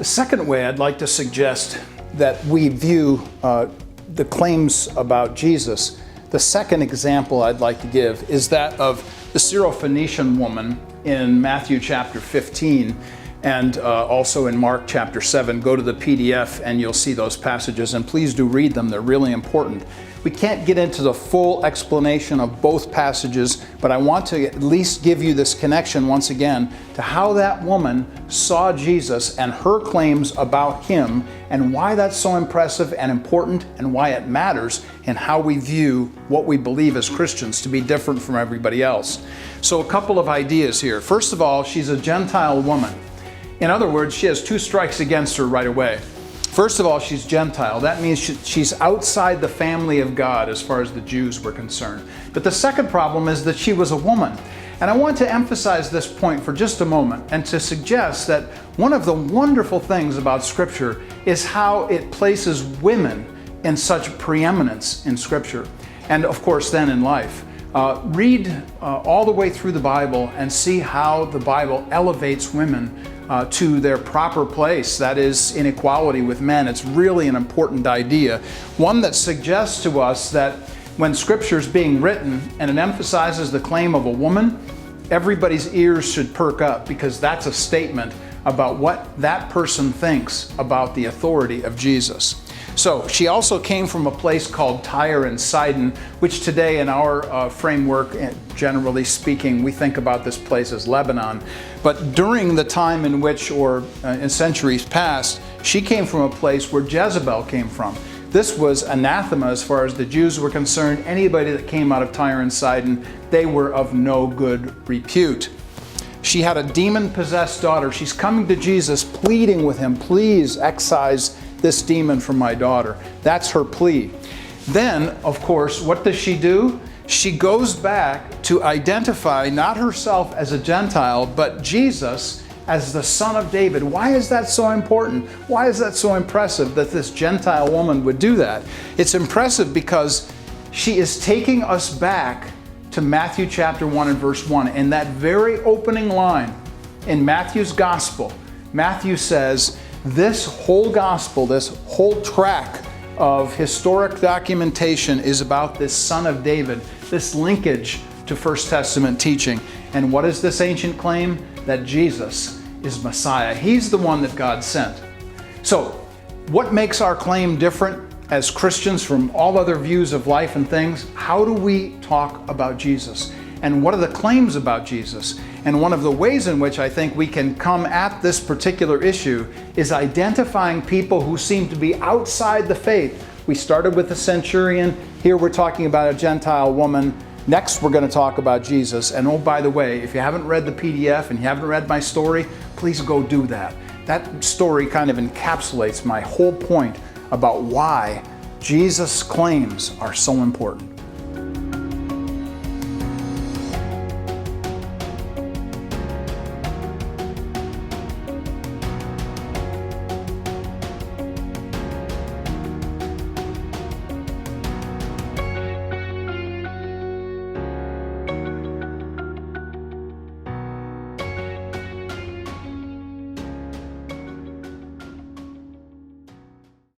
The second way I'd like to suggest that we view the claims about Jesus, the second example I'd like to give is that of the Syrophoenician woman in Matthew chapter 15 and also in Mark chapter 7. Go to the PDF and you'll see those passages, and please do read them. They're really important. We can't get into the full explanation of both passages, but I want to at least give you this connection once again to how that woman saw Jesus and her claims about him, and why that's so impressive and important, and why it matters in how we view what we believe as Christians to be different from everybody else. So a couple of ideas here. First of all, she's a Gentile woman. In other words, she has two strikes against her right away. First of all, she's Gentile. That means she's outside the family of God as far as the Jews were concerned. But the second problem is that she was a woman. And I want to emphasize this point for just a moment and to suggest that one of the wonderful things about Scripture is how it places women in such preeminence in Scripture, and of course then in life. Read all the way through the Bible and see how the Bible elevates women to their proper place, that is, in equality with men. It's really an important idea, one that suggests to us that when Scripture is being written and it emphasizes the claim of a woman, everybody's ears should perk up, because that's a statement about what that person thinks about the authority of Jesus. So she also came from a place called Tyre and Sidon, which today in our framework, generally speaking, we think about this place as Lebanon. But during the time in which, or in centuries past, she came from a place where Jezebel came from. This was anathema as far as the Jews were concerned. Anybody that came out of Tyre and Sidon, they were of no good repute. She had a demon-possessed daughter. She's coming to Jesus, pleading with him, please excise this demon from my daughter. That's her plea. Then, of course, what does she do? She goes back to identify not herself as a Gentile, but Jesus as the Son of David. Why is that so important? Why is that so impressive that this Gentile woman would do that? It's impressive because she is taking us back to Matthew chapter 1 and verse 1. In that very opening line in Matthew's gospel, Matthew says, this whole gospel, this whole track of historic documentation is about this Son of David, this linkage to First Testament teaching. And what is this ancient claim? That Jesus is Messiah. He's the one that God sent. So, what makes our claim different as Christians from all other views of life and things? How do we talk about Jesus? And what are the claims about Jesus? And one of the ways in which I think we can come at this particular issue is identifying people who seem to be outside the faith. We started with the centurion. Here we're talking about a Gentile woman. Next we're going to talk about Jesus. And oh, by the way, if you haven't read the PDF and you haven't read my story, please go do that. That story kind of encapsulates my whole point about why Jesus' claims are so important.